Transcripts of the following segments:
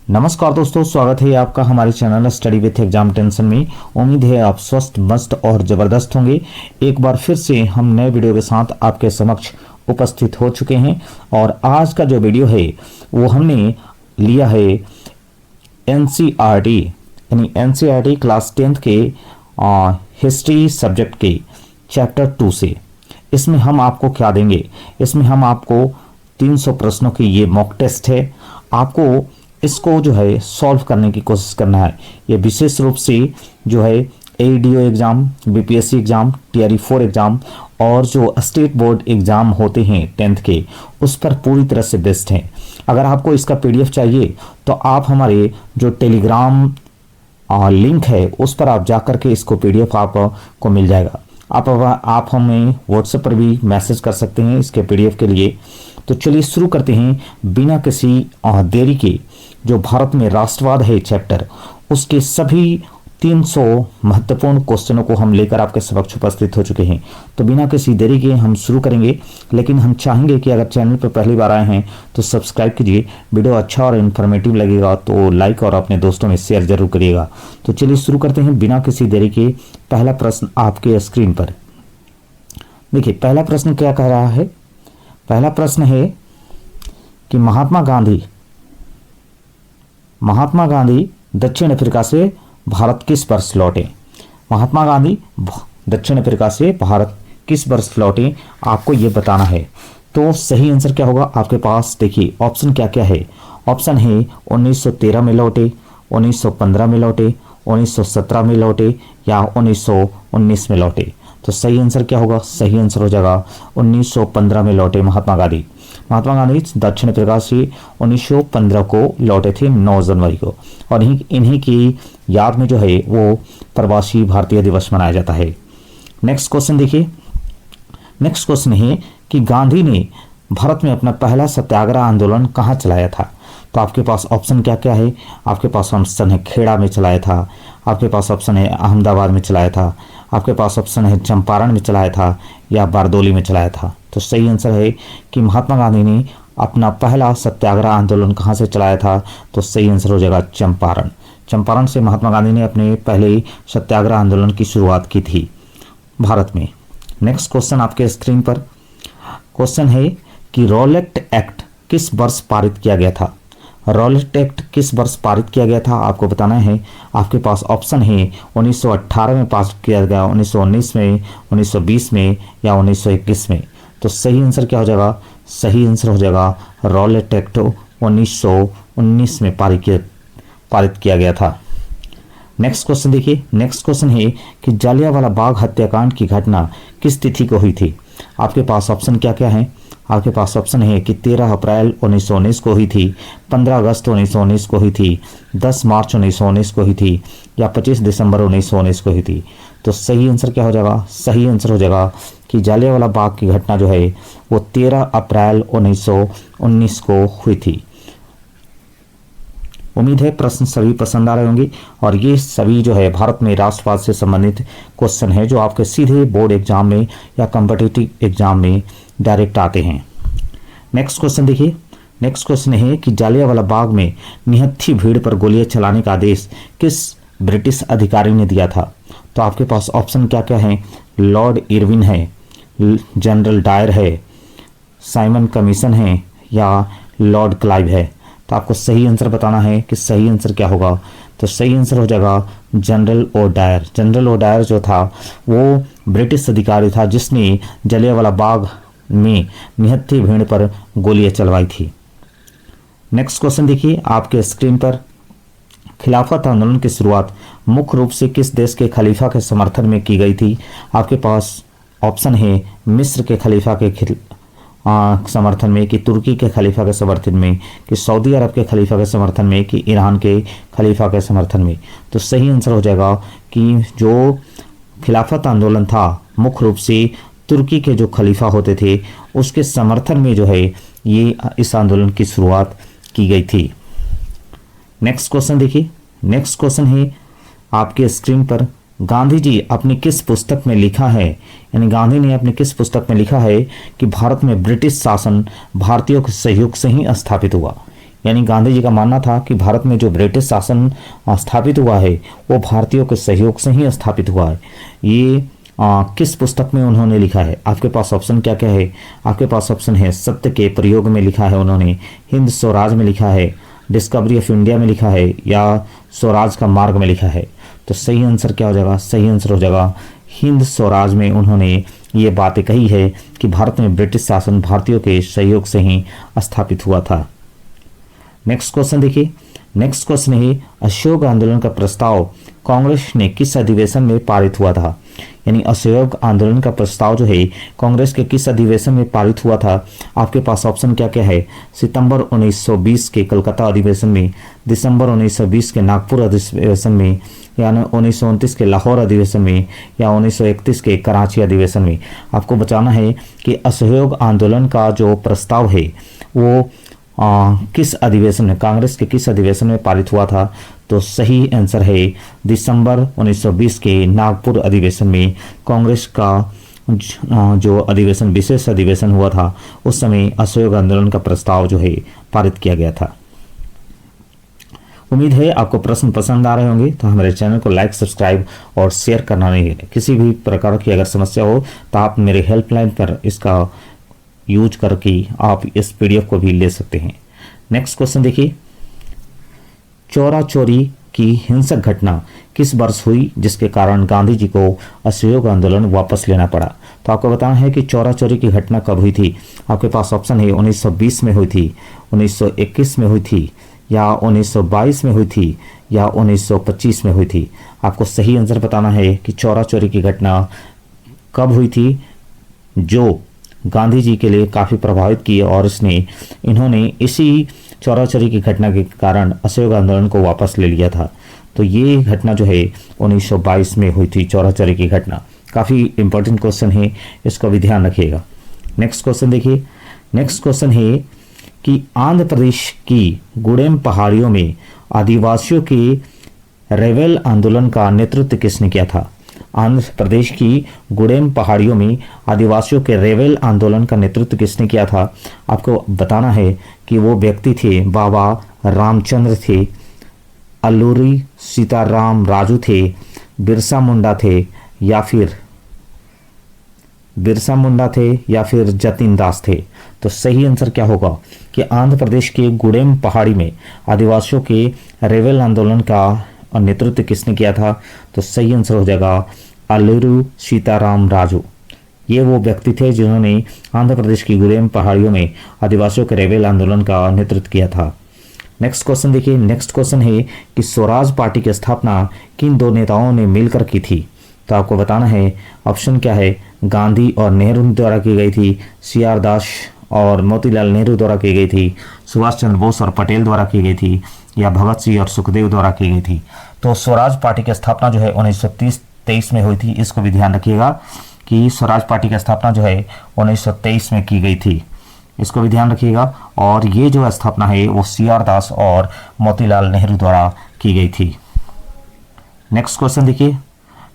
नमस्कार दोस्तों, स्वागत है आपका हमारे channel study with exam tension में। उम्मीद है आप स्वस्थ, मस्त और ज़बरदस्त होंगे। एक बार फिर से हम नए वीडियो के साथ आपके समक्ष उपस्थित हो चुके हैं और आज का जो वीडियो है वो हमने लिया है एनसीईआरटी यानी एनसीईआरटी क्लास 10th के हिस्ट्री सब्जेक्ट के चैप्टर 2 से। इसमें हम आपको क्या देंगे, इसमें हम आपको 300 प्रश्नों की ये मॉक टेस्ट है। आपको इसको जो है सॉल्व करने की कोशिश करना है। ये विशेष रूप से जो है ADO exam, BPSC exam, TRE 4 exam और जो स्टेट बोर्ड एग्ज़ाम होते हैं 10th के, उस पर पूरी तरह से बेस्ट है। अगर आपको इसका पीडीएफ चाहिए तो आप हमारे जो टेलीग्राम लिंक है उस पर आप जाकर के इसको पीडीएफ आपको मिल जाएगा। आप हमें व्हाट्सएप पर भी मैसेज कर सकते हैं इसके पीडीएफ के लिए। तो चलिए शुरू करते हैं बिना किसी देरी के। जो भारत में राष्ट्रवाद है चैप्टर, उसके सभी 300 महत्वपूर्ण क्वेश्चनों को हम लेकर आपके समक्ष उपस्थित हो चुके हैं। तो बिना किसी देरी के हम शुरू करेंगे, लेकिन हम चाहेंगे कि अगर चैनल पर पहली बार आए हैं तो सब्सक्राइब कीजिए। वीडियो अच्छा और इन्फॉर्मेटिव लगेगा तो लाइक और अपने दोस्तों में शेयर जरूर करिएगा। तो चलिए शुरू करते हैं बिना किसी देरी के। पहला प्रश्न आपके स्क्रीन पर देखिए। पहला प्रश्न क्या कह रहा है? पहला प्रश्न है कि महात्मा गांधी दक्षिण अफ्रीका से भारत किस वर्ष लौटे? महात्मा गांधी दक्षिण अफ्रीका से भारत किस वर्ष लौटे, आपको ये बताना है। तो सही आंसर क्या होगा आपके पास? देखिए ऑप्शन क्या क्या है। ऑप्शन है 1913 में लौटे, 1915 में लौटे, 1917 में लौटे या 1919 में लौटे। तो सही आंसर क्या होगा? सही आंसर हो जाएगा 1915 में लौटे महात्मा गांधी। महात्मा गांधी दक्षिण अफ्रीका से 1915 को लौटे थे 9 जनवरी को, और इन्हीं की याद में जो है वो प्रवासी भारतीय दिवस मनाया जाता है। नेक्स्ट क्वेश्चन देखिए। नेक्स्ट क्वेश्चन है कि गांधी ने भारत में अपना पहला सत्याग्रह आंदोलन कहाँ चलाया था? तो आपके पास ऑप्शन क्या क्या है? आपके पास ऑप्शन है खेड़ा में चलाया था, आपके पास ऑप्शन है अहमदाबाद में चलाया था, आपके पास ऑप्शन है चंपारण में चलाया था या बारदोली में चलाया था। तो सही आंसर है कि महात्मा गांधी ने अपना पहला सत्याग्रह आंदोलन कहाँ से चलाया था? तो सही आंसर हो जाएगा चंपारण। चंपारण से महात्मा गांधी ने अपने पहले सत्याग्रह आंदोलन की शुरुआत की थी भारत में। नेक्स्ट क्वेश्चन आपके स्क्रीन पर क्वेश्चन है कि रॉलेट एक्ट किस वर्ष पारित किया गया था? रॉलेट एक्ट किस वर्ष पारित किया गया था आपको बताना है। आपके पास ऑप्शन है 1918 में पास किया गया, 1919 में, 1920 में या 1921 में। तो सही आंसर क्या हो जाएगा? सही आंसर हो जाएगा रॉलेट एक्ट 1919 में पारित किया गया था। नेक्स्ट क्वेश्चन देखिए। नेक्स्ट क्वेश्चन है कि जालियांवाला बाग हत्याकांड की घटना किस तिथि को हुई थी? आपके पास ऑप्शन क्या क्या है? आपके पास ऑप्शन है कि 13 अप्रैल 1919 को हुई थी, 15 अगस्त 1919 को हुई थी, 10 मार्च 1919 को हुई थी या 25 दिसंबर 1919 को हुई थी। तो सही आंसर क्या हो जाएगा? सही आंसर हो जाएगा कि जालियांवाला बाग की घटना जो है वो 13 अप्रैल 1919 को हुई थी। उम्मीद है प्रश्न सभी पसंद आ रहे होंगे और ये सभी जो है भारत में राष्ट्रवाद से संबंधित क्वेश्चन है जो आपके सीधे बोर्ड एग्जाम में या कॉम्पिटिटिव एग्जाम में डायरेक्ट आते हैं। नेक्स्ट क्वेश्चन देखिए। नेक्स्ट क्वेश्चन है कि जालियांवाला बाग में निहत्थी भीड़ पर गोलियां चलाने का आदेश किस ब्रिटिश अधिकारी ने दिया था? तो आपके पास ऑप्शन क्या क्या है? लॉर्ड इरविन है, जनरल डायर है, साइमन कमीशन है या लॉर्ड क्लाइव है। तो आपको सही आंसर बताना है कि सही आंसर क्या होगा। तो सही आंसर हो जाएगा general O Dyer. General O Dyer जो था वो ब्रिटिश अधिकारी था जिसने जालियांवाला बाग में निहत्थी भीड़ पर गोलियां चलवाई थी। नेक्स्ट क्वेश्चन देखिए आपके स्क्रीन पर। खिलाफत आंदोलन की शुरुआत मुख्य रूप से किस देश के खलीफा के समर्थन में की गई थी? आपके पास ऑप्शन है मिस्र के खलीफा के समर्थन में, कि तुर्की के खलीफा के समर्थन में, कि सऊदी अरब के खलीफा के समर्थन में, कि ईरान के खलीफा के समर्थन में। तो सही आंसर हो जाएगा कि जो खिलाफत आंदोलन था मुख्य रूप से तुर्की के जो खलीफा होते थे उसके समर्थन में जो है ये इस आंदोलन की शुरुआत की गई थी। नेक्स्ट क्वेश्चन देखिए। नेक्स्ट क्वेश्चन है आपके स्क्रीन पर। गांधी जी अपनी किस पुस्तक में लिखा है, यानी गांधी ने अपनी किस पुस्तक में लिखा है कि भारत में ब्रिटिश शासन भारतीयों के सहयोग से ही स्थापित हुआ? यानी गांधी जी का मानना था कि भारत में जो ब्रिटिश शासन स्थापित हुआ है वो भारतीयों के सहयोग से ही स्थापित हुआ है। ये किस पुस्तक में उन्होंने लिखा है? आपके पास ऑप्शन क्या क्या है? आपके पास ऑप्शन है सत्य के प्रयोग में लिखा है उन्होंने, हिंद स्वराज में लिखा है, डिस्कवरी ऑफ इंडिया में लिखा है, या स्वराज का मार्ग में लिखा है। तो सही आंसर क्या हो जाएगा? सही आंसर हो जाएगा हिंद स्वराज में उन्होंने ये बातें कही है कि भारत में ब्रिटिश शासन भारतीयों के सहयोग से ही स्थापित हुआ था। नेक्स्ट क्वेश्चन देखिए। नेक्स्ट क्वेश्चन है असहयोग आंदोलन का प्रस्ताव कांग्रेस ने किस अधिवेशन में पारित हुआ था? यानी असहयोग आंदोलन का प्रस्ताव जो है कांग्रेस के किस अधिवेशन में पारित हुआ था? आपके पास ऑप्शन क्या क्या है? सितंबर 1920 के कलकत्ता अधिवेशन में, दिसंबर 1920 के नागपुर अधिवेशन में, या 1929 के लाहौर अधिवेशन में, या 1931 के कराची अधिवेशन में। आपको बताना है कि असहयोग आंदोलन का जो प्रस्ताव है वो किस अधिवेशन में, कांग्रेस के किस अधिवेशन में पारित हुआ था? तो सही आंसर है दिसंबर 1920 के नागपुर अधिवेशन में कांग्रेस का जो अधिवेशन, विशेष अधिवेशन हुआ था, उस समय असहयोग आंदोलन का प्रस्ताव जो है पारित किया गया था। उम्मीद है आपको प्रश्न पसंद आ रहे होंगे, तो हमारे चैनल को लाइक, सब्सक्राइब और शेयर करना नहीं है। किसी भी प्रकार की अगर समस्या हो तो आप मेरे हेल्पलाइन पर इसका यूज करके आप इस पीडीएफ को भी ले सकते हैं। नेक्स्ट क्वेश्चन देखिए। चौरा चोरी की हिंसक घटना किस वर्ष हुई जिसके कारण गांधी जी को असहयोग आंदोलन वापस लेना पड़ा? तो आपको बताना है कि चौरा चोरी की घटना कब हुई थी। आपके पास ऑप्शन है 1920 में हुई थी, 1921 में हुई थी, या 1922 में हुई थी, या 1925 में हुई थी। आपको सही आंसर बताना है कि चौरा चोरी की घटना कब हुई थी जो गांधी जी के लिए काफ़ी प्रभावित की, और इन्होंने इसी चौरा चोरी की घटना के कारण असहयोग आंदोलन को वापस ले लिया था। तो ये घटना जो है 1922 में हुई थी, चौरा चोरी की घटना। काफ़ी इंपॉर्टेंट क्वेश्चन है, इसको भी ध्यान रखिएगा। नेक्स्ट क्वेश्चन देखिए। नेक्स्ट क्वेश्चन है कि आंध्र प्रदेश की गुडेम पहाड़ियों में आदिवासियों के रेबेल आंदोलन का नेतृत्व किसने किया था? आंध्र प्रदेश की गुडेम पहाड़ियों में आदिवासियों के रेबेल आंदोलन का नेतृत्व किसने किया था? आपको बताना है कि वो व्यक्ति थे बाबा रामचंद्र थे, अल्लूरी सीताराम राजू थे, बिरसा मुंडा थे, या फिर जतिन दास थे। तो सही आंसर क्या होगा कि आंध्र प्रदेश के गुडेम पहाड़ी में आदिवासियों के रेबेल आंदोलन का नेतृत्व किसने किया था? तो सही आंसर हो जाएगा अल्लूरी सीताराम राजू। ये वो व्यक्ति थे जिन्होंने आंध्र प्रदेश की गुडेम पहाड़ियों में आदिवासियों के रेबेल आंदोलन का नेतृत्व किया था। नेक्स्ट क्वेश्चन देखिए। नेक्स्ट क्वेश्चन है कि स्वराज पार्टी की स्थापना किन दो नेताओं ने मिलकर की थी? तो आपको बताना है ऑप्शन क्या है? गांधी और नेहरू द्वारा की गई थी, CR दास और मोतीलाल नेहरू द्वारा की गई थी, सुभाष चंद्र बोस और पटेल द्वारा की गई थी, या भगत सिंह और सुखदेव द्वारा की गई थी। तो स्वराज पार्टी की स्थापना जो है 1923 में हुई थी। इसको भी ध्यान रखिएगा कि स्वराज पार्टी की स्थापना जो है 1923 में की गई थी। इसको भी ध्यान रखिएगा। और ये जो स्थापना है वो CR दास और मोतीलाल नेहरू द्वारा की गई थी। नेक्स्ट क्वेश्चन देखिए।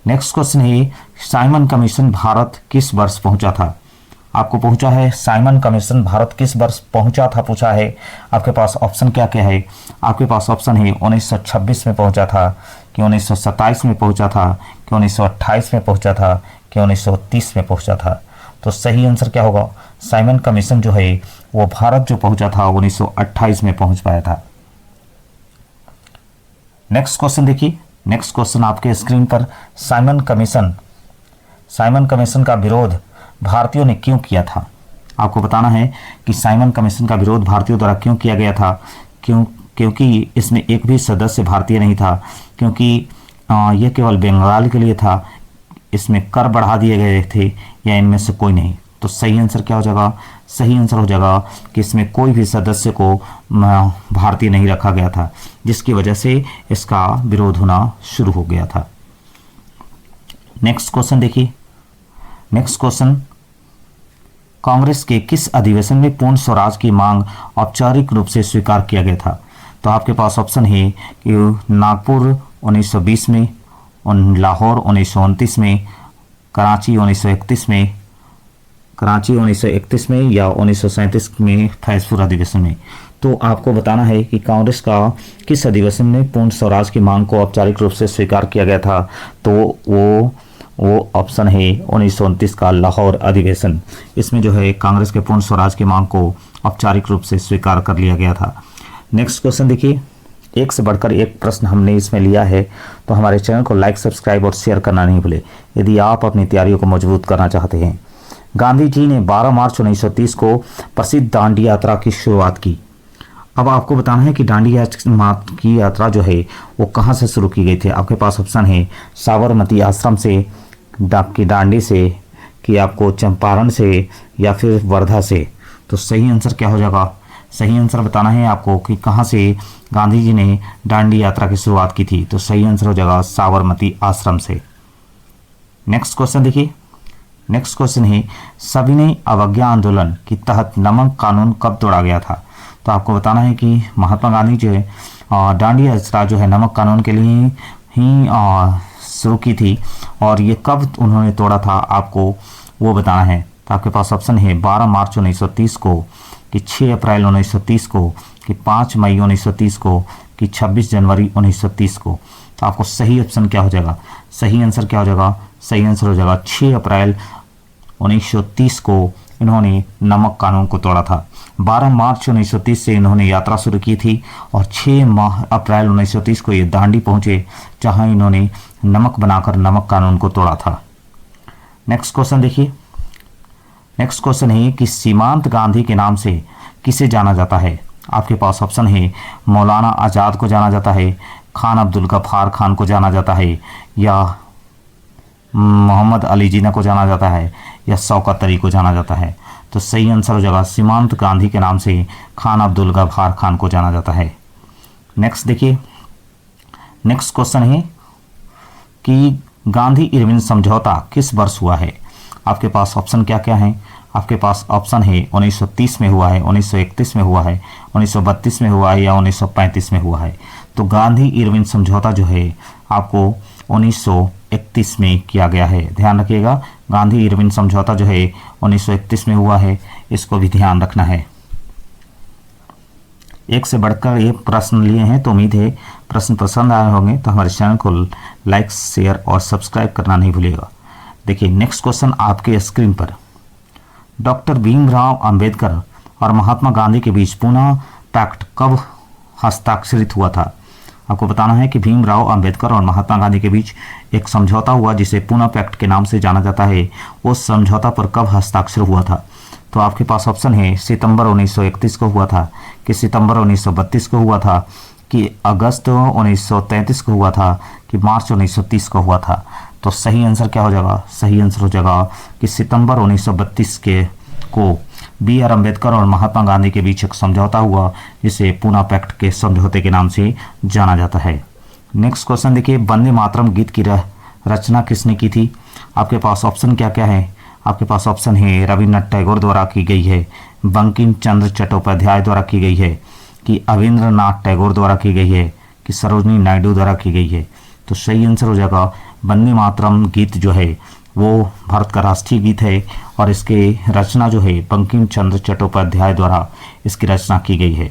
नेक्स्ट क्वेश्चन है साइमन कमीशन भारत किस वर्ष पहुंचा था? आपको पूछा है साइमन कमीशन भारत किस वर्ष पहुंचा था, पूछा है। आपके पास ऑप्शन क्या क्या है? आपके पास ऑप्शन है 1926 में पहुंचा था, कि 1927 में पहुंचा था, कि 1928 में पहुंचा था, कि 1930 में पहुंचा था। तो सही आंसर क्या होगा? साइमन कमीशन जो है वो भारत जो पहुंचा था 1928 में पहुंच पाया था। नेक्स्ट क्वेश्चन देखिए। नेक्स्ट क्वेश्चन आपके स्क्रीन पर साइमन कमीशन का विरोध भारतीयों ने क्यों किया था? आपको बताना है कि साइमन कमीशन का विरोध भारतीयों द्वारा क्यों किया गया था। क्योंकि इसमें एक भी सदस्य भारतीय नहीं था, क्योंकि यह केवल बंगाल के लिए था, इसमें कर बढ़ा दिए गए थे, या इनमें से कोई नहीं। तो सही आंसर क्या हो जाएगा? सही आंसर हो जाएगा कि इसमें कोई भी सदस्य को भारतीय नहीं रखा गया था, जिसकी वजह से इसका विरोध होना शुरू हो गया था। नेक्स्ट क्वेश्चन देखिए। नेक्स्ट क्वेश्चन, कांग्रेस के किस अधिवेशन में पूर्ण स्वराज की मांग औपचारिक रूप से स्वीकार किया गया था? तो आपके पास ऑप्शन है कि नागपुर 1920 में, लाहौर 1929 में, कराची 1931 में, या 1937 में फैजपुर अधिवेशन में। तो आपको बताना है कि कांग्रेस का किस अधिवेशन में पूर्ण स्वराज की मांग को औपचारिक रूप से स्वीकार किया गया था। तो वो ऑप्शन है 1929 का लाहौर अधिवेशन। इसमें जो है कांग्रेस के पूर्ण स्वराज की मांग को औपचारिक रूप से स्वीकार कर लिया गया था। नेक्स्ट क्वेश्चन देखिए, एक से बढ़कर एक प्रश्न हमने इसमें लिया है, तो हमारे चैनल को लाइक, सब्सक्राइब और शेयर करना नहीं भूले यदि आप अपनी तैयारियों को मजबूत करना चाहते हैं। गांधी जी ने 12 मार्च 1930 को प्रसिद्ध दांडी यात्रा की शुरुआत की। अब आपको बताना है कि दांडी की यात्रा जो है वो कहाँ से शुरू की गई थी। आपके पास ऑप्शन है साबरमती आश्रम से, की दांडी से, कि आपको चंपारण से, या फिर वर्धा से। तो सही आंसर क्या हो जाएगा? सही आंसर बताना है आपको कि कहाँ से गांधी जी ने दांडी यात्रा की शुरुआत की थी। तो सही आंसर हो जाएगा साबरमती आश्रम से। नेक्स्ट क्वेश्चन देखिए, नेक्स्ट क्वेश्चन है सविनय अवज्ञा आंदोलन के तहत नमक कानून कब तोड़ा गया था। तो आपको बताना है कि महात्मा गांधी जो है दांडी यात्रा जो है नमक कानून के लिए ही शुरू की थी, और ये कब उन्होंने तोड़ा था आपको वो बताना है। तो आपके पास ऑप्शन है 12 मार्च 1930 को, कि 6 अप्रैल 1930 को, कि 5 मई 1930 को, कि 26 जनवरी 1930 को। तो आपको सही ऑप्शन क्या हो जाएगा? सही आंसर क्या हो जाएगा? सही आंसर हो जाएगा 6 अप्रैल 1930 को इन्होंने नमक कानून को तोड़ा था। 12 मार्च 1930 से इन्होंने यात्रा शुरू की थी और 6 अप्रैल 1930 को ये दांडी पहुंचे, जहां इन्होंने नमक बनाकर नमक कानून को तोड़ा था। नेक्स्ट क्वेश्चन देखिए, नेक्स्ट क्वेश्चन है कि सीमांत गांधी के नाम से किसे जाना जाता है। आपके पास ऑप्शन है मौलाना आज़ाद को जाना जाता है, खान अब्दुल गफ्फार खान को जाना जाता है, या मोहम्मद अली जिन्ना को जाना जाता है, या शौकत अली को जाना जाता है। तो सही आंसर हो जाएगा सीमांत गांधी के नाम से खान अब्दुल गफ्फार खान को जाना जाता है। नेक्स्ट देखिए, नेक्स्ट क्वेश्चन है कि गांधी इरविन समझौता किस वर्ष हुआ है। आपके पास ऑप्शन क्या क्या है? आपके पास ऑप्शन है 1930 में हुआ है, 1931 में हुआ है, 1932 में हुआ है, या 1935 में हुआ है। तो गांधी इरविन समझौता जो है आपको 1931 में किया गया है। ध्यान रखिएगा, गांधी इरविन समझौता जो है 1931 में हुआ है, इसको भी ध्यान रखना है। एक से बढ़कर एक प्रश्न लिए हैं, तो उम्मीद है प्रश्न पसंद आए होंगे। तो हमारे चैनल को लाइक, शेयर और सब्सक्राइब करना नहीं भूलिएगा। देखिए नेक्स्ट क्वेश्चन आपके स्क्रीन पर, डॉक्टर भीमराव अंबेडकर और महात्मा गांधी के बीच पुणे पैक्ट कब हस्ताक्षरित हुआ था। आपको बताना है कि भीमराव अंबेडकर और महात्मा गांधी के बीच एक समझौता हुआ जिसे पुणे पैक्ट के नाम से जाना जाता है। उस समझौता पर कब हस्ताक्षर हुआ था। तो आपके पास ऑप्शन है सितंबर 1931 को हुआ था, कि सितंबर 1932 को हुआ था, कि अगस्त 1933 को हुआ था, कि मार्च 1930 को हुआ था। तो सही आंसर क्या हो जाएगा? सही आंसर हो जाएगा कि सितंबर 1932 को बी आर अम्बेडकर और महात्मा गांधी के बीच एक समझौता हुआ जिसे पुणे पैक्ट के समझौते के नाम से जाना जाता है। नेक्स्ट क्वेश्चन देखिए, वंदे मातरम गीत की रचना किसने की थी। आपके पास ऑप्शन क्या क्या है? आपके पास ऑप्शन है रविन्द्रनाथ टैगोर द्वारा की गई है, बंकिम चंद्र चट्टोपाध्याय द्वारा की गई है, कि अविंद्रनाथ टैगोर द्वारा की गई है, कि सरोजनी नायडू द्वारा की गई है। तो सही आंसर हो जाएगा वंदे मातरम गीत जो है वो भारत का राष्ट्रीय गीत है, और इसके रचना जो है बंकिम चंद्र चट्टोपाध्याय द्वारा इसकी रचना की गई है।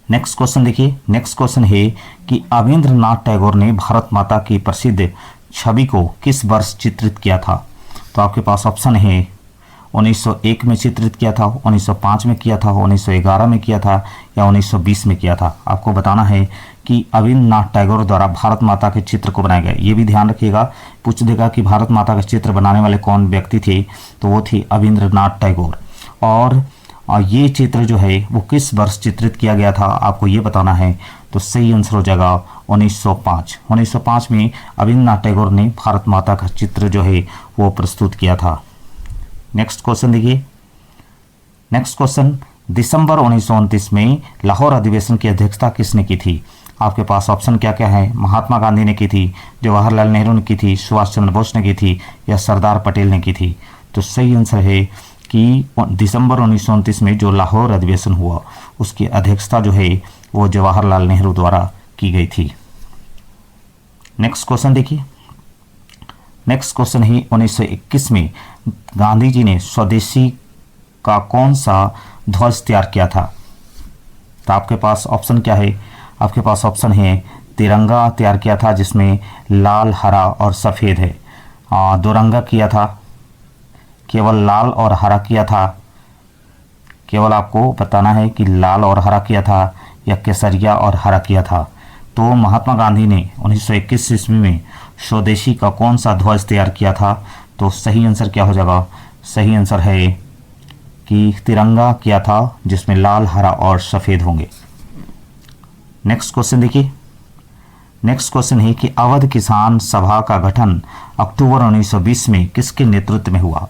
नेक्स्ट क्वेश्चन देखिए, नेक्स्ट क्वेश्चन है कि अविंद्रनाथ टैगोर ने भारत माता की प्रसिद्ध छवि को किस वर्ष चित्रित किया था। तो आपके पास ऑप्शन है 1901 में चित्रित किया था, 1905 में किया था, 1911 में किया था, या 1920 में किया था। आपको बताना है कि अविंद्रनाथ टैगोर द्वारा भारत माता के चित्र को बनाया गया। ये भी ध्यान रखिएगा, पूछ देगा कि भारत माता का चित्र बनाने वाले कौन व्यक्ति थे, तो वो थे अविंद्रनाथ टैगोर। और ये चित्र जो है वो किस वर्ष चित्रित किया गया था आपको ये बताना है। तो सही आंसर हो जाएगा 1905। 1905 में अविंद्रनाथ टैगोर ने भारत माता का चित्र जो है वो प्रस्तुत किया था। नेक्स्ट क्वेश्चन देखिए, नेक्स्ट क्वेश्चन, दिसंबर 1929 में लाहौर अधिवेशन की अध्यक्षता किसने की थी। आपके पास ऑप्शन क्या क्या है? महात्मा गांधी ने की थी, जवाहरलाल नेहरू ने की थी, सुभाष चंद्र बोस ने की थी, या सरदार पटेल ने की थी। तो सही आंसर है कि दिसंबर 1929 में जो लाहौर अधिवेशन हुआ उसकी अध्यक्षता जो है वो जवाहरलाल नेहरू द्वारा की गई थी। नेक्स्ट क्वेश्चन देखिए, नेक्स्ट क्वेश्चन है 1921 में गांधी जी ने स्वदेशी का कौन सा ध्वज तैयार किया था? तो आपके पास ऑप्शन क्या है? आपके पास ऑप्शन है तिरंगा तैयार किया था जिसमें लाल, हरा और सफ़ेद है। दोरंगा किया था, केवल लाल और हरा किया था। केवल आपको बताना है कि लाल और हरा किया था या केसरिया और हरा किया था। तो महात्मा गांधी ने 1921 ईस्वी में स्वदेशी का कौन सा ध्वज तैयार किया था? तो सही आंसर क्या हो जाएगा? सही आंसर है कि तिरंगा किया था जिसमें लाल, हरा और सफ़ेद होंगे। नेक्स्ट क्वेश्चन देखिए। नेक्स्ट क्वेश्चन है कि अवध किसान सभा का गठन अक्टूबर 1920 में किसके नेतृत्व में हुआ?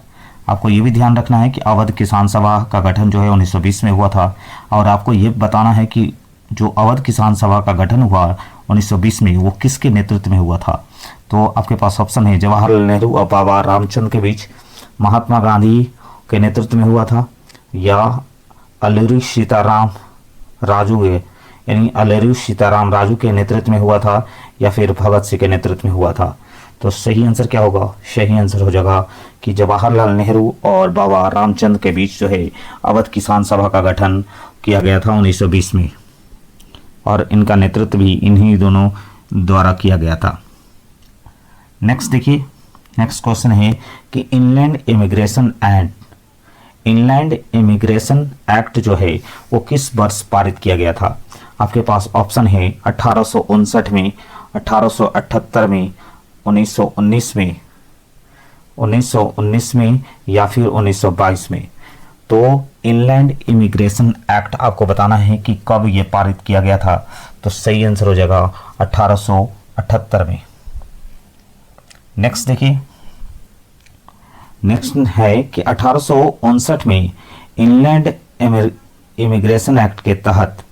आपको ये भी ध्यान रखना है कि अवध किसान सभा का गठन जो है 1920 में हुआ था, और आपको ये बताना है कि जो अवध किसान सभा का गठन हुआ 1920 में वो किसके नेतृत्व में हुआ था? तो आपके पास ऑप्शन है जवाहरलाल नेहरू और बाबा रामचंद्र के बीच, महात्मा गांधी के नेतृत्व में हुआ था, या अल्लूरी सीताराम राजू यानी अल्लूरी सीताराम राजू के नेतृत्व में हुआ था, या फिर भगत सिंह के नेतृत्व में हुआ था? तो सही आंसर क्या होगा? सही आंसर हो जाएगा कि जवाहरलाल नेहरू और बाबा रामचंद्र के बीच जो है अवध किसान सभा का गठन किया गया था 1920 में, और इनका नेतृत्व भी इन्हीं दोनों द्वारा किया गया था। नेक्स्ट देखिए। नेक्स्ट क्वेश्चन है कि इनलैंड इमिग्रेशन एक्ट जो है वो किस वर्ष पारित किया गया था? आपके पास ऑप्शन है 1859 में, 1878 में, 1919 में या फिर 1922 में। तो इनलैंड इमिग्रेशन एक्ट आपको बताना है कि कब ये पारित किया गया था। तो सही आंसर हो जाएगा 1878 में। नेक्स्ट देखिए। नेक्स्ट है कि 1859 में इनलैंड इमिग्रेशन एक्ट के तहत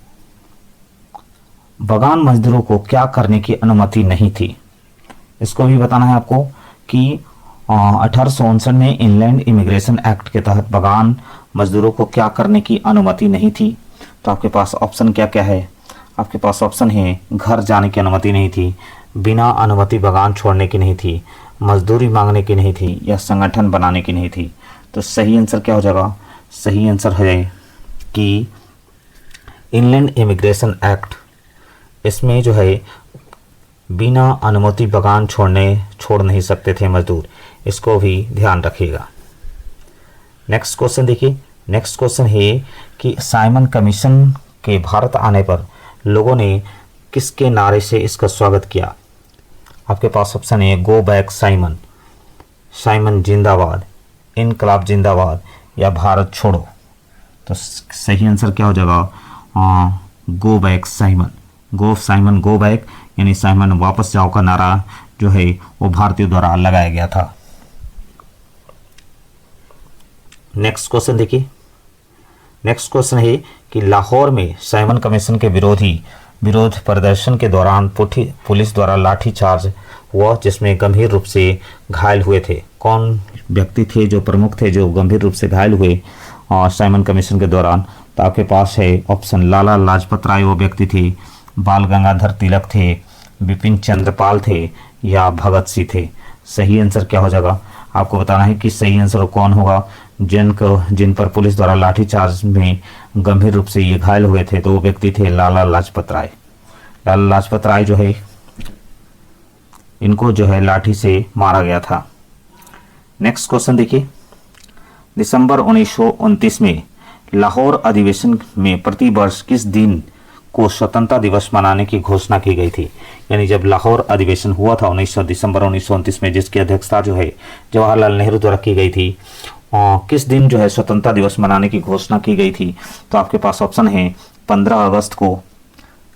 बगान मजदूरों को क्या करने की अनुमति नहीं थी? इसको भी बताना है आपको कि 1859 में इनलैंड इमिग्रेशन एक्ट के तहत बगान मजदूरों को क्या करने की अनुमति नहीं थी। तो आपके पास ऑप्शन क्या क्या है? आपके पास ऑप्शन है घर जाने की अनुमति नहीं थी, बिना अनुमति बगान छोड़ने की नहीं थी, मजदूरी मांगने की नहीं थी, या संगठन बनाने की नहीं थी। तो सही आंसर क्या हो जाएगा? सही आंसर है कि इनलैंड इमिग्रेशन एक्ट, इसमें जो है बिना अनुमति बगान छोड़ नहीं सकते थे मजदूर। इसको भी ध्यान रखिएगा। नेक्स्ट क्वेश्चन देखिए। नेक्स्ट क्वेश्चन है कि साइमन कमीशन के भारत आने पर लोगों ने किसके नारे से इसका स्वागत किया? आपके पास ऑप्शन है गो बैक साइमन, साइमन जिंदाबाद, इनकलाब जिंदाबाद, या भारत छोड़ो। तो सही आंसर क्या हो जाएगा? Go back Simon. Simon go back यानी साइमन वापस जाओ का नारा जो है वो भारतीयों द्वारा लगाया गया था। नेक्स्ट क्वेश्चन देखिए। नेक्स्ट क्वेश्चन है कि लाहौर में साइमन कमीशन के विरोध प्रदर्शन के दौरान पुलिस द्वारा लाठीचार्ज हुआ जिसमें गंभीर रूप से घायल हुए थे। कौन व्यक्ति थे जो प्रमुख थे जो गंभीर रूप से घायल हुए साइमन कमीशन के दौरान? तो आपके पास है ऑप्शन लाला लाजपत राय वो व्यक्ति थे, बाल गंगाधर तिलक थे, बिपिन चंद्र पाल थे, या भगत सिंह थे। सही आंसर क्या हो जाएगा? आपको बताना है कि सही आंसर कौन होगा जिन पर पुलिस द्वारा लाठीचार्ज में गंभीर रूप से ये घायल हुए थे। तो वो व्यक्ति थे लाला लाजपत राय। लाला लाजपत राय जो है इनको जो है लाठी से मारा गया था। नेक्स्ट क्वेश्चन देखिए। दिसंबर 1929 में लाहौर अधिवेशन में प्रतिवर्ष किस दिन को स्वतंत्रता दिवस मनाने की घोषणा की गई थी? यानी जब लाहौर अधिवेशन हुआ था दिसंबर 1929 में, जिसकी अध्यक्षता जो है जवाहरलाल नेहरू द्वारा की गई थी, किस दिन जो है स्वतंत्रता दिवस मनाने की घोषणा की गई थी? तो आपके पास ऑप्शन है 15 अगस्त को,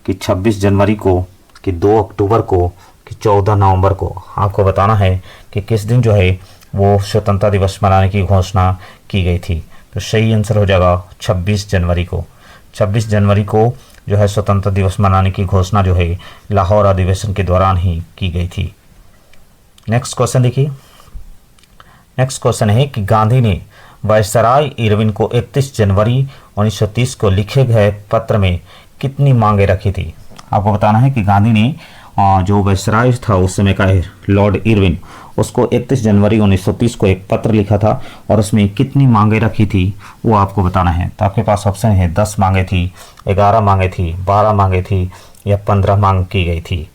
कि 26 जनवरी को, कि 2 अक्टूबर को, कि 14 नवंबर को। आपको बताना है कि किस दिन जो है वो स्वतंत्रता दिवस मनाने की घोषणा की गई थी। तो सही आंसर हो जाएगा 26 जनवरी को। 26 जनवरी को जो है स्वतंत्रता दिवस मनाने की घोषणा जो है लाहौर अधिवेशन के दौरान ही की गई थी। नेक्स्ट क्वेश्चन देखिए। नेक्स्ट क्वेश्चन है कि गांधी ने वायसराय इरविन को 31 जनवरी 1930 को लिखे गए पत्र में कितनी मांगे रखी थी? आपको बताना है कि गांधी ने जो वायसराय था उस समय का लॉर्ड इरविन, उसको 31 जनवरी 1930 को एक पत्र लिखा था और उसमें कितनी मांगे रखी थी वो आपको बताना है। तो आपके पास ऑप्शन है 10 मांगे थी, 11 मांगे थी, 12 मांगे थी या 15 मांग की गई थी।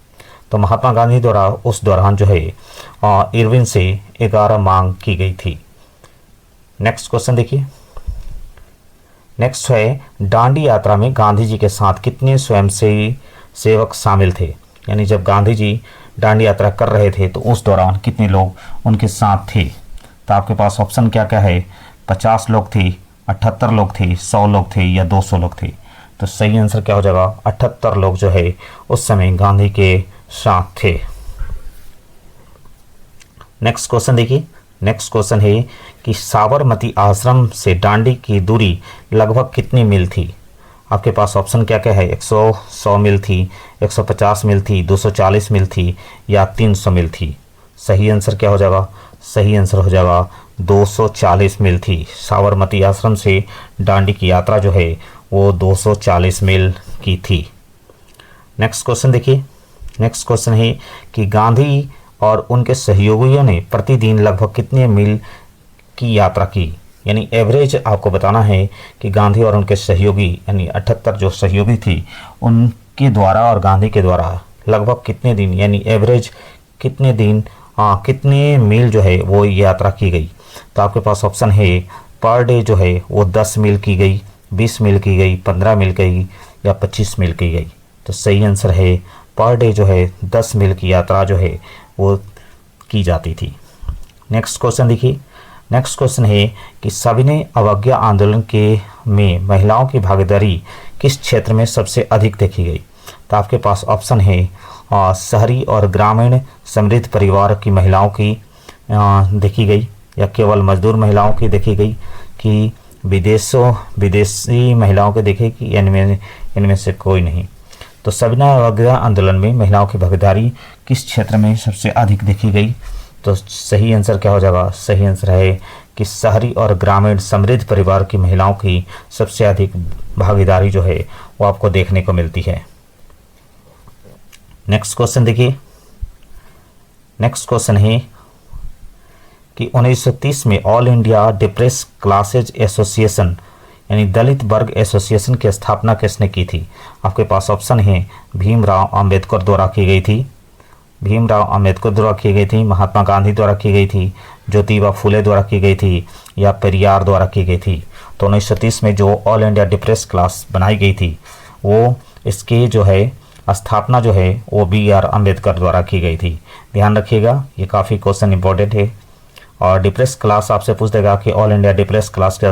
तो महात्मा गांधी द्वारा उस दौरान जो है इरविन से 11 मांग की गई थी। नेक्स्ट क्वेश्चन देखिए। नेक्स्ट है दांडी यात्रा में गांधी जी के साथ कितने स्वयंसेवी सेवक शामिल थे, यानी जब गांधी जी दांडी यात्रा कर रहे थे तो उस दौरान कितने लोग उनके साथ थे। तो आपके पास ऑप्शन क्या क्या है, 50 लोग थे, 78 लोग थे, 100 लोग थे या 200 लोग थे। तो सही आंसर क्या हो जाएगा, 78 लोग जो है उस समय गांधी के साथ थे। नेक्स्ट क्वेश्चन देखिए। नेक्स्ट क्वेश्चन है कि साबरमती आश्रम से दांडी की दूरी लगभग कितनी मील थी। आपके पास ऑप्शन क्या क्या है, 100 मील थी, 150 मील थी, 240 मील थी या 300 मील थी। सही आंसर क्या हो जाएगा, सही आंसर हो जाएगा 240 मील थी। साबरमती आश्रम से दांडी की यात्रा जो है वो 240 मील की थी। नेक्स्ट क्वेश्चन देखिए। नेक्स्ट क्वेश्चन है कि गांधी और उनके सहयोगियों ने प्रतिदिन लगभग कितने मील की यात्रा की, यानी एवरेज आपको बताना है कि गांधी और उनके सहयोगी यानी 78 जो सहयोगी थी उनके द्वारा और गांधी के द्वारा लगभग कितने दिन यानी एवरेज कितने दिन कितने मील जो है वो यात्रा की गई। तो आपके पास ऑप्शन है पर डे जो है वो 10 मील की गई, 20 मील की गई, 15 मील की गई या 25 मील की गई। तो सही आंसर है पर डे जो है 10 मील की यात्रा जो है वो की जाती थी। नेक्स्ट क्वेश्चन देखिए। नेक्स्ट क्वेश्चन है कि सविनय अवज्ञा आंदोलन के में महिलाओं की भागीदारी किस क्षेत्र में सबसे अधिक देखी गई। तो आपके पास ऑप्शन है शहरी और ग्रामीण समृद्ध परिवार की महिलाओं की देखी गई या केवल मजदूर महिलाओं की देखी गई कि विदेशी महिलाओं की देखी कि इनमें से कोई नहीं। तो सविनय अवज्ञा आंदोलन में महिलाओं की भागीदारी किस क्षेत्र में सबसे अधिक देखी गई। तो सही आंसर क्या हो जाएगा, सही आंसर है कि शहरी और ग्रामीण समृद्ध परिवार की महिलाओं की सबसे अधिक भागीदारी जो है वो आपको देखने को मिलती है। नेक्स्ट क्वेश्चन देखिए। नेक्स्ट क्वेश्चन है कि 1930 में all India depress classes association यानी दलित वर्ग एसोसिएशन की स्थापना किसने की थी। आपके पास ऑप्शन है भीमराव अंबेडकर द्वारा की गई थी, भीमराव अंबेडकर द्वारा की गई थी, महात्मा गांधी द्वारा की गई थी, ज्योतिबा फुले द्वारा की गई थी या पेरियार द्वारा की गई थी। तो 1930 में जो ऑल इंडिया डिप्रेस क्लास बनाई गई थी वो इसकी जो है स्थापना जो है वो BR अम्बेडकर द्वारा की गई थी। ध्यान रखिएगा ये काफ़ी क्वेश्चन इंपॉर्टेंट है। और डिप्रेस क्लास आपसे पूछ देगा कि ऑल इंडिया डिप्रेस क्लास के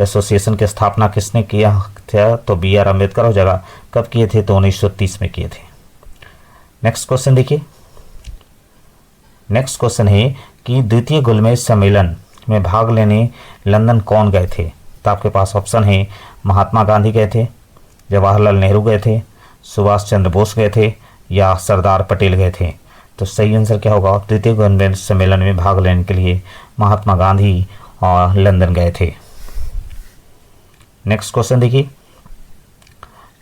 एसोसिएशन की स्थापना किसने किया था, तो BR अम्बेडकर हो जाएगा। कब किए थे, तो 1930 में किए थे। नेक्स्ट क्वेश्चन देखिए। नेक्स्ट क्वेश्चन है कि द्वितीय गोलमेज सम्मेलन में भाग लेने लंदन कौन गए थे। तो आपके पास ऑप्शन है महात्मा गांधी गए थे, जवाहरलाल नेहरू गए थे, सुभाष चंद्र बोस गए थे या सरदार पटेल गए थे। तो सही आंसर क्या होगा, द्वितीय गोलमेज सम्मेलन में भाग लेने के लिए महात्मा गांधी और लंदन गए थे। नेक्स्ट क्वेश्चन देखिए।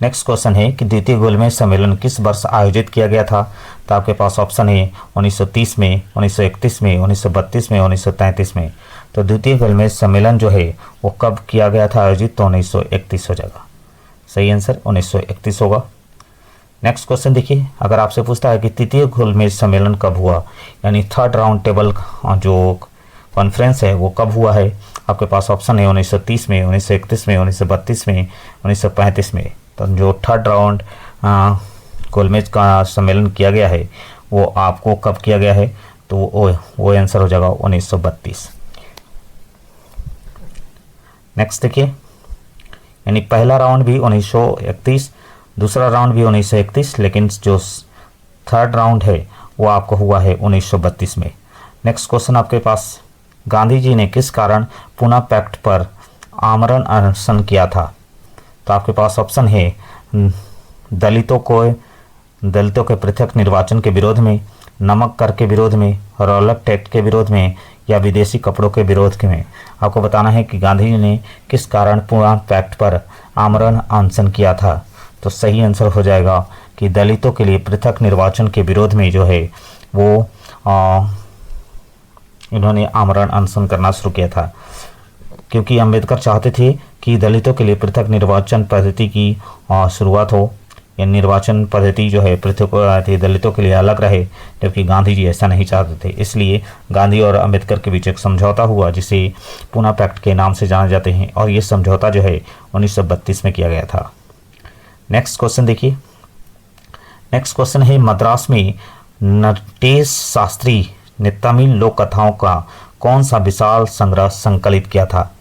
नेक्स्ट क्वेश्चन है कि द्वितीय गोलमेज सम्मेलन किस वर्ष आयोजित किया गया था। तो आपके पास ऑप्शन है 1930 में, 1931 में, 1932 में, 1933 में। तो द्वितीय गोलमेज सम्मेलन जो है वो कब किया गया था आयोजित, तो 1931 हो जाएगा। सही आंसर 1931 होगा। नेक्स्ट क्वेश्चन देखिए। अगर आपसे पूछता है कि तृतीय गोलमेज सम्मेलन कब हुआ, यानी थर्ड राउंड टेबल जो कॉन्फ्रेंस है वो कब हुआ है। आपके पास ऑप्शन है 1930 में, 1931 में, 1932 में, 1935 में। तो जो थर्ड राउंड गोलमेज का सम्मेलन किया गया है वो आपको कब किया गया है, तो वो आंसर हो जाएगा 1932। नेक्स्ट देखिए। यानी पहला राउंड भी 1931, दूसरा राउंड भी 1931, लेकिन जो थर्ड राउंड है वो आपको हुआ है 1932 में। नेक्स्ट क्वेश्चन आपके पास, गांधी जी ने किस कारण पुणे पैक्ट पर आमरण अनशन किया था। तो आपके पास ऑप्शन है दलितों के पृथक निर्वाचन के विरोध में, नमक कर के विरोध में, रॉलक टैक्स के विरोध में या विदेशी कपड़ों के विरोध में। आपको बताना है कि गांधी जी ने किस कारण पुणे पैक्ट पर आमरण अनशन किया था। तो सही आंसर हो जाएगा कि दलितों के लिए पृथक निर्वाचन के विरोध में जो है वो इन्होंने आमरण अनशन करना शुरू किया था, क्योंकि अंबेडकर चाहते थे कि दलितों के लिए पृथक निर्वाचन पद्धति की शुरुआत हो। यह निर्वाचन पद्धति जो है पृथक दलितों के लिए अलग रहे, जबकि गांधी जी ऐसा नहीं चाहते थे। इसलिए गांधी और अंबेडकर के बीच एक समझौता हुआ जिसे पूना पैक्ट के नाम से जाने जाते हैं, और ये समझौता जो है 1932 में किया गया था। नेक्स्ट क्वेश्चन देखिए। नेक्स्ट क्वेश्चन है, मद्रास में नटेश शास्त्री ने तमिल लोक कथाओं का कौन सा विशाल संग्रह संकलित किया था?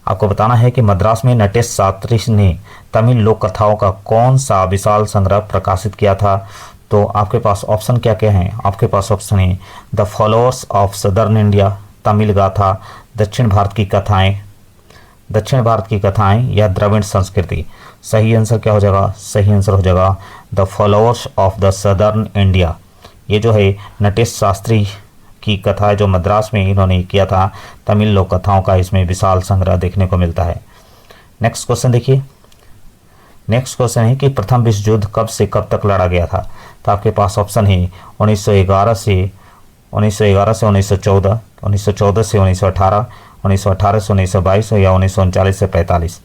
आपको बताना है कि मद्रास में नटेश शास्त्री ने तमिल लोक कथाओं का कौन सा विशाल संग्रह प्रकाशित किया था। तो आपके पास ऑप्शन क्या क्या हैं? आपके पास ऑप्शन है the followers of southern India, Tamil गाथा, दक्षिण भारत की कथाएं या द्रविड़ संस्कृति। सही आंसर क्या हो जाएगा? सही आंसर हो जाएगा the followers of the southern India. ये जो है नटेश शास्त्री की कथा है जो मद्रास में इन्होंने किया था, तमिल लोक कथाओं का इसमें विशाल संग्रह देखने को मिलता है। नेक्स्ट क्वेश्चन देखिए। नेक्स्ट क्वेश्चन है कि प्रथम विश्व युद्ध कब से कब तक लड़ा गया था? तो आपके पास ऑप्शन है 1911 से 1914, 1914 से 1918, 1918 से 1922 या 1939 से 45।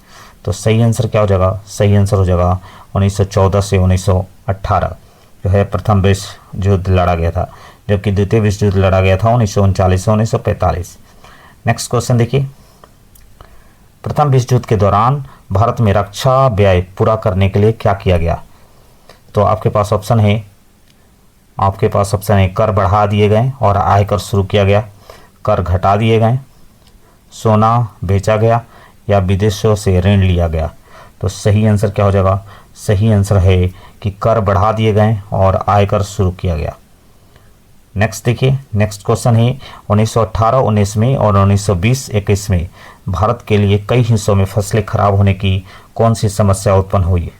तो सही आंसर क्या हो जाएगा? सही आंसर हो जाएगा 1914 से 1918 जो है प्रथम विश्व युद्ध लड़ा गया था, जबकि द्वितीय विश्व युद्ध लड़ा गया था 1939 से 1945। नेक्स्ट क्वेश्चन देखिए। प्रथम विश्व युद्ध के दौरान भारत में रक्षा व्यय पूरा करने के लिए क्या किया गया? तो आपके पास ऑप्शन है कर बढ़ा दिए गए और आयकर शुरू किया गया, कर घटा दिए गए, सोना बेचा गया या विदेशों से ऋण लिया गया। तो सही आंसर क्या हो जाएगा? सही आंसर है कि कर बढ़ा दिए गए और आयकर शुरू किया गया। नेक्स्ट देखिए। नेक्स्ट क्वेश्चन है 1918-19 में और 1920-21 में भारत के लिए कई हिस्सों में फसलें खराब होने की कौन सी समस्या उत्पन्न हुई?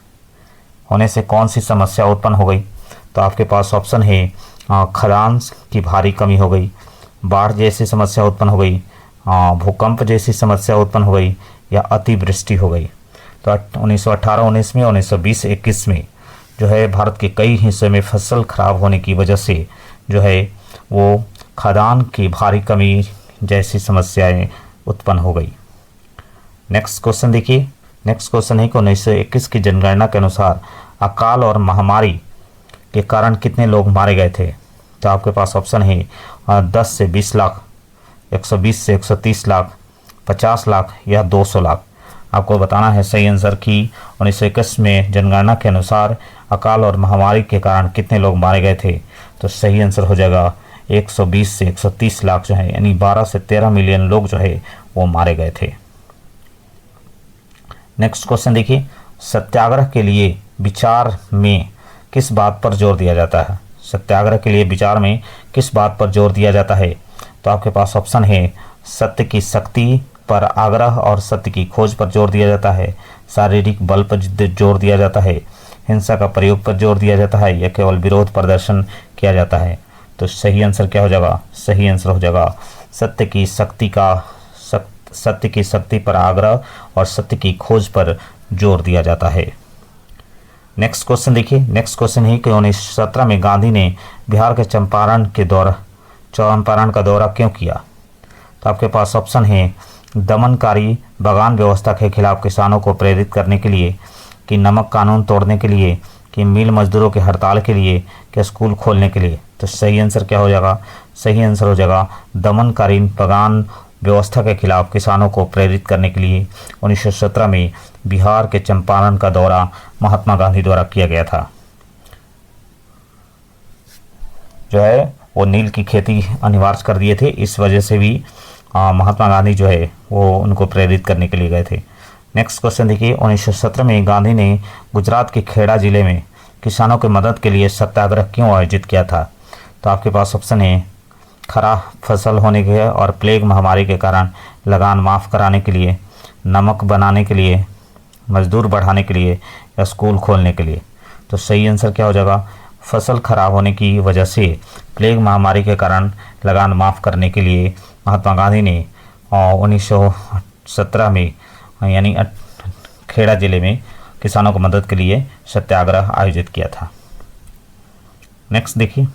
होने से कौन सी समस्या उत्पन्न हो गई? तो आपके पास ऑप्शन है खदान की भारी कमी हो गई, बाढ़ जैसी समस्या उत्पन्न हो गई, भूकंप जैसी समस्या उत्पन्न हो गई या अतिवृष्टि हो गई। तो 1918-19 में 1920-21 में जो है भारत के कई हिस्सों में फसल खराब होने की वजह से जो है वो खदान की भारी कमी जैसी समस्याएं उत्पन्न हो गई। नेक्स्ट क्वेश्चन देखिए। नेक्स्ट क्वेश्चन है कि 1921 की जनगणना के अनुसार अकाल और महामारी के कारण कितने लोग मारे गए थे? तो आपके पास ऑप्शन है 10 से 20 लाख, 120 से 130 लाख, 50 लाख या 200 लाख। आपको बताना है सही आंसर कि 1921 में जनगणना के अनुसार अकाल और महामारी के कारण कितने लोग मारे गए थे। तो सही आंसर हो जाएगा 120 से 130 लाख जो है, यानी 12 से 13 मिलियन लोग जो है वो मारे गए थे। नेक्स्ट क्वेश्चन देखिए। सत्याग्रह के लिए विचार में किस बात पर जोर दिया जाता है? सत्याग्रह के लिए विचार में किस बात पर जोर दिया जाता है? तो आपके पास ऑप्शन है सत्य की शक्ति पर आग्रह और सत्य की खोज पर जोर दिया जाता है, शारीरिक बल पर जोर दिया जाता है, हिंसा का प्रयोग पर जोर दिया जाता है या केवल विरोध प्रदर्शन किया जाता है। तो सही आंसर क्या हो जाएगा? सही आंसर हो जाएगा सत्य की शक्ति पर आग्रह और सत्य की खोज पर जोर दिया जाता है। नेक्स्ट क्वेश्चन देखिए। नेक्स्ट क्वेश्चन है कि 1917 में गांधी ने बिहार के चंपारण का दौरा क्यों किया? तो आपके पास ऑप्शन है दमनकारी बागान व्यवस्था के खिलाफ किसानों को प्रेरित करने के लिए, कि नमक कानून तोड़ने के लिए, कि मिल मजदूरों की हड़ताल के लिए, कि स्कूल खोलने के लिए। तो सही आंसर क्या हो जाएगा? सही आंसर हो जाएगा दमनकारी बागान व्यवस्था के खिलाफ किसानों को प्रेरित करने के लिए 1917 में बिहार के चंपारण का दौरा महात्मा गांधी द्वारा किया गया था। जो है वो नील की खेती अनिवार्य कर दिए थे, इस वजह से भी महात्मा गांधी जो है वो उनको प्रेरित करने के लिए गए थे। नेक्स्ट क्वेश्चन देखिए। 1917 में गांधी ने गुजरात के खेड़ा जिले में किसानों की मदद के लिए सत्याग्रह क्यों आयोजित किया था? तो आपके पास ऑप्शन है खराब फसल होने के और प्लेग महामारी के कारण लगान माफ़ कराने के लिए, नमक बनाने के लिए, मजदूर बढ़ाने के लिए या स्कूल खोलने के लिए। तो सही आंसर क्या हो जाएगा? फसल खराब होने की वजह से प्लेग महामारी के कारण लगान माफ़ करने के लिए महात्मा गांधी ने 1917 में यानी खेड़ा जिले में किसानों को मदद के लिए सत्याग्रह आयोजित किया था। नेक्स्ट देखिए।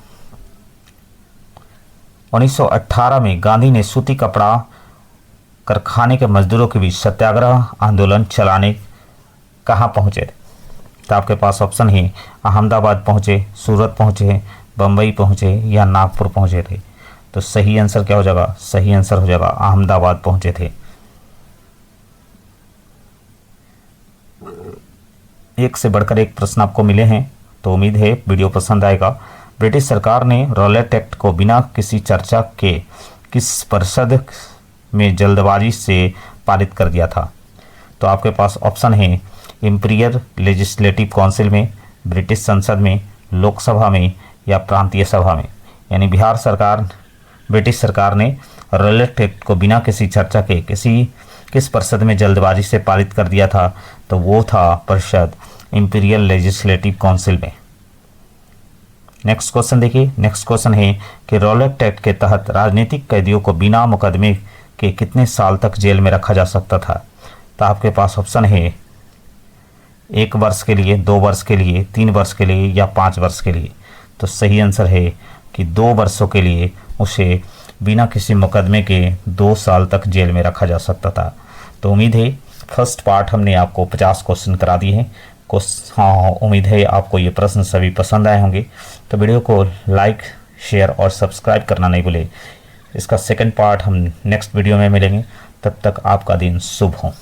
1918 में गांधी ने सूती कपड़ा कारखाने के मजदूरों के बीच सत्याग्रह आंदोलन चलाने कहाँ पहुँचे? तो आपके पास ऑप्शन है अहमदाबाद पहुँचे, सूरत पहुँचे, बम्बई पहुँचे या नागपुर पहुँचे थे। तो सही आंसर क्या हो जाएगा? सही आंसर हो जाएगा अहमदाबाद पहुँचे थे। एक से बढ़कर एक प्रश्न आपको मिले हैं, तो उम्मीद है वीडियो पसंद आएगा। ब्रिटिश सरकार ने रॉलेट एक्ट को बिना किसी चर्चा के किस परिषद में जल्दबाजी से पारित कर दिया था? तो आपके पास ऑप्शन है इंपीरियल लेजिस्लेटिव काउंसिल में, ब्रिटिश संसद में, लोकसभा में या प्रांतीय सभा में। यानी ब्रिटिश सरकार ने रॉलेट एक्ट को बिना किसी चर्चा के किस परिषद में जल्दबाजी से पारित कर दिया था? तो वो था परिषद इंपीरियल लेजिस्लेटिव काउंसिल में। नेक्स्ट क्वेश्चन देखिए। नेक्स्ट क्वेश्चन है कि रॉलेट एक्ट के तहत राजनीतिक कैदियों को बिना मुकदमे के कितने साल तक जेल में रखा जा सकता था? तो आपके पास ऑप्शन है 1 वर्ष के लिए, 2 वर्ष के लिए, 3 वर्ष के लिए या 5 वर्ष के लिए। तो सही आंसर है कि 2 वर्षों के लिए उसे बिना किसी मुकदमे के 2 साल तक जेल में रखा जा सकता था। तो उम्मीद है फर्स्ट पार्ट हमने आपको 50 क्वेश्चन करा दिए हैं। हाँ, उम्मीद है आपको ये प्रश्न सभी पसंद आए होंगे। तो वीडियो को लाइक, शेयर और सब्सक्राइब करना नहीं भूलें। इसका सेकंड पार्ट हम नेक्स्ट वीडियो में मिलेंगे। तब तक आपका दिन शुभ हो।